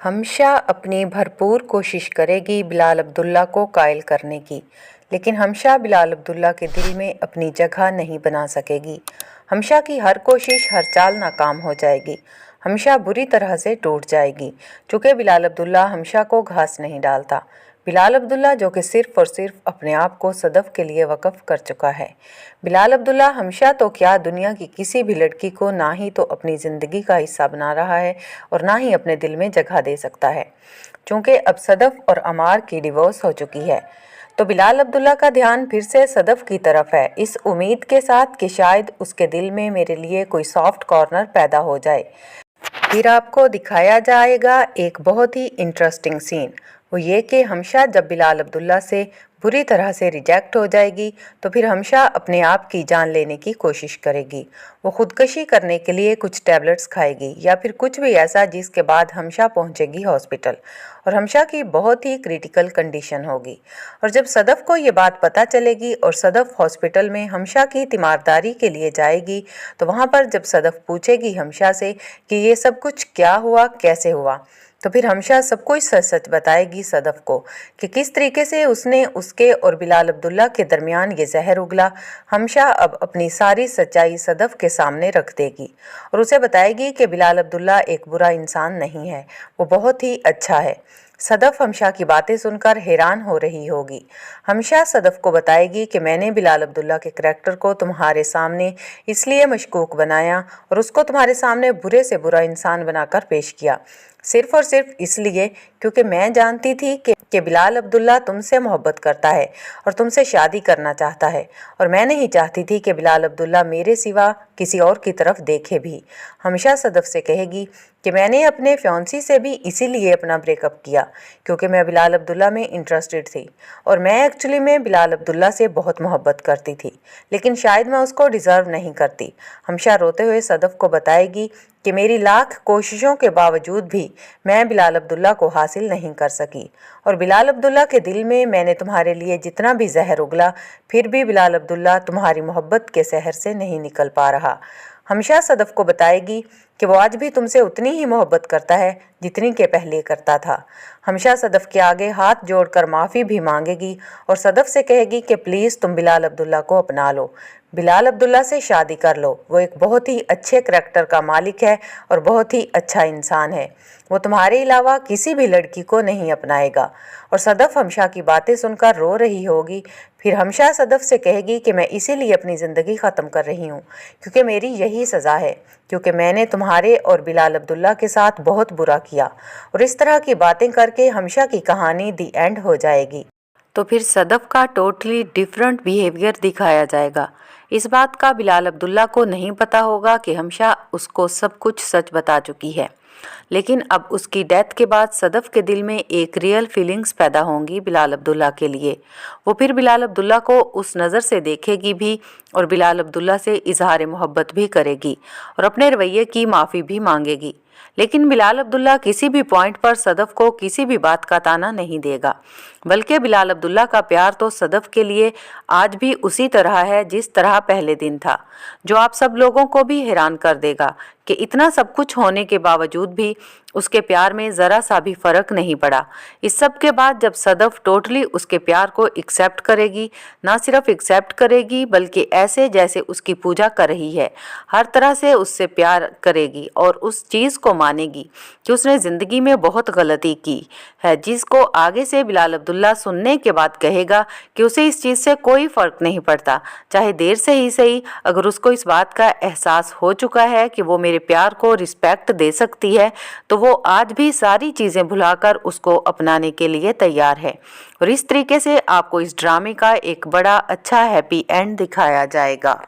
हमशा अपनी भरपूर कोशिश करेगी बिलाल अब्दुल्ला को कायल करने की, लेकिन हमशा बिलाल अब्दुल्ला के दिल में अपनी जगह नहीं बना सकेगी। हमशा की हर कोशिश हर चाल नाकाम हो जाएगी। हमशा बुरी तरह से टूट जाएगी। चूँकि बिलाल अब्दुल्ला हमशा को घास नहीं डालता। बिलाल अब्दुल्ला जो कि सिर्फ़ और सिर्फ अपने आप को सदफ़ के लिए वक़फ़ कर चुका है। बिलाल अब्दुल्ला हमशा तो क्या दुनिया की किसी भी लड़की को ना ही तो अपनी ज़िंदगी का हिस्सा बना रहा है और ना ही अपने दिल में जगह दे सकता है। चूँकि अब सदफ़ और अमार की डिवोर्स हो चुकी है तो बिलाल अब्दुल्ला का ध्यान फिर से सदफ़ की तरफ है, इस उम्मीद के साथ कि शायद उसके दिल में मेरे लिए कोई सॉफ्ट कॉर्नर पैदा हो जाए। फिर आपको दिखाया जाएगा एक बहुत ही इंटरेस्टिंग सीन। वो ये कि हमशा जब बिलाल अब्दुल्ला से बुरी तरह से रिजेक्ट हो जाएगी तो फिर हमशा अपने आप की जान लेने की कोशिश करेगी। वो ख़ुदकशी करने के लिए कुछ टैबलेट्स खाएगी या फिर कुछ भी ऐसा जिसके बाद हमशा पहुंचेगी हॉस्पिटल और हमशा की बहुत ही क्रिटिकल कंडीशन होगी। और जब सदफ़ को ये बात पता चलेगी और सदफ़ हॉस्पिटल में हमशा की तीमारदारी के लिए जाएगी तो वहाँ पर जब सदफ़ पूछेगी हमशा से कि ये सब कुछ क्या हुआ, कैसे हुआ, तो फिर हमशा सब कुछ सच सच बताएगी सदफ़ को कि किस तरीके से उसने उसके और बिलाल अब्दुल्ला के दरमियान ये जहर उगला। हमशा अब अपनी सारी सच्चाई सदफ़ के सामने रख देगी और उसे बताएगी कि बिलाल अब्दुल्ला एक बुरा इंसान नहीं है, वो बहुत ही अच्छा है। सदफ़ हमशा की बातें सुनकर हैरान हो रही होगी। हमशा सदफ़ को बताएगी कि मैंने बिलाल अब्दुल्ला के करैक्टर को तुम्हारे सामने इसलिए मशकूक बनाया और उसको तुम्हारे सामने बुरे से बुरा इंसान बनाकर पेश किया, सिर्फ़ और सिर्फ इसलिए क्योंकि मैं जानती थी कि बिलाल अब्दुल्ला तुमसे मोहब्बत करता है और तुमसे शादी करना चाहता है और मैं नहीं चाहती थी कि बिलाल अब्दुल्ला मेरे सिवा किसी और की तरफ देखे भी। हमशा सदफ़ से कहेगी कि मैंने अपने फियांसी से भी इसीलिए अपना ब्रेकअप किया क्योंकि मैं बिलाल अब्दुल्ला में इंटरेस्टेड थी और मैं एक्चुअली में बिलाल अब्दुल्ला से बहुत मोहब्बत करती थी, लेकिन शायद मैं उसको डिज़र्व नहीं करती। हमशा रोते हुए सदफ़ को बताएगी कि मेरी लाख कोशिशों के बावजूद भी मैं बिलाल अब्दुल्ला को हासिल नहीं कर सकी और बिलाल अब्दुल्ला के दिल में मैंने तुम्हारे लिए जितना भी जहर उगला फिर भी बिलाल अब्दुल्ला तुम्हारी मोहब्बत के सहर से नहीं निकल पा रहा। हमशा सदफ़ को बताएगी कि वो आज भी तुमसे उतनी ही मोहब्बत करता है जितनी के पहले करता था। हमशा सदफ़ के आगे हाथ जोड़कर माफ़ी भी मांगेगी और सदफ़ से कहेगी कि प्लीज़ तुम बिलाल अब्दुल्ला को अपना लो, बिलाल अब्दुल्ला से शादी कर लो। वो एक बहुत ही अच्छे करैक्टर का मालिक है और बहुत ही अच्छा इंसान है, वो तुम्हारे अलावा किसी भी लड़की को नहीं अपनाएगा। और सदफ़ हमशा की बातें सुनकर रो रही होगी। फिर हमशा सदफ़ से कहेगी कि मैं इसीलिए अपनी ज़िंदगी ख़त्म कर रही हूँ क्योंकि मेरी यही सज़ा है, क्योंकि मैंने तुम्हारे और बिलाल अब्दुल्ला के साथ बहुत बुरा किया। और इस तरह की बातें करके हमशा की कहानी दी एंड हो जाएगी। तो फिर सदफ़ का टोटली डिफरेंट बिहेवियर दिखाया जाएगा। इस बात का बिलाल अब्दुल्ला को नहीं पता होगा कि हमशा उसको सब कुछ सच बता चुकी है, लेकिन अब उसकी डेथ के बाद सदफ़ के दिल में एक रियल फीलिंग्स पैदा होंगी बिलाल अब्दुल्ला के लिए। वो फिर बिलाल अब्दुल्ला को उस नज़र से देखेगी भी और बिलाल अब्दुल्ला से इजहार मोहब्बत भी करेगी और अपने रवैये की माफ़ी भी मांगेगी। लेकिन बिलाल अब्दुल्ला किसी भी पॉइंट पर सदफ़ को किसी भी बात का ताना नहीं देगा, बल्कि बिलाल अब्दुल्ला का प्यार तो सदफ़ के लिए आज भी उसी तरह है जिस तरह पहले दिन था, जो आप सब लोगों को भी हैरान कर देगा कि इतना सब कुछ होने के बावजूद भी उसके प्यार में ज़रा सा भी फ़र्क नहीं पड़ा। इस सब के बाद जब सदफ़ टोटली उसके प्यार को एक्सेप्ट करेगी, ना सिर्फ एक्सेप्ट करेगी बल्कि ऐसे जैसे उसकी पूजा कर रही है, हर तरह से उससे प्यार करेगी और उस चीज़ को मानेगी कि उसने ज़िंदगी में बहुत गलती की है, जिसको आगे से बिलाल अब्दुल्ला सुनने के बाद कहेगा कि उसे इस चीज़ से कोई फ़र्क नहीं पड़ता, चाहे देर से ही सही। अगर उसको इस बात का एहसास हो चुका है कि वो मेरे प्यार को रिस्पेक्ट दे सकती है तो वो आज भी सारी चीज़ें भुलाकर उसको अपनाने के लिए तैयार है। और इस तरीके से आपको इस ड्रामे का एक बड़ा अच्छा हैप्पी एंड दिखाया जाएगा।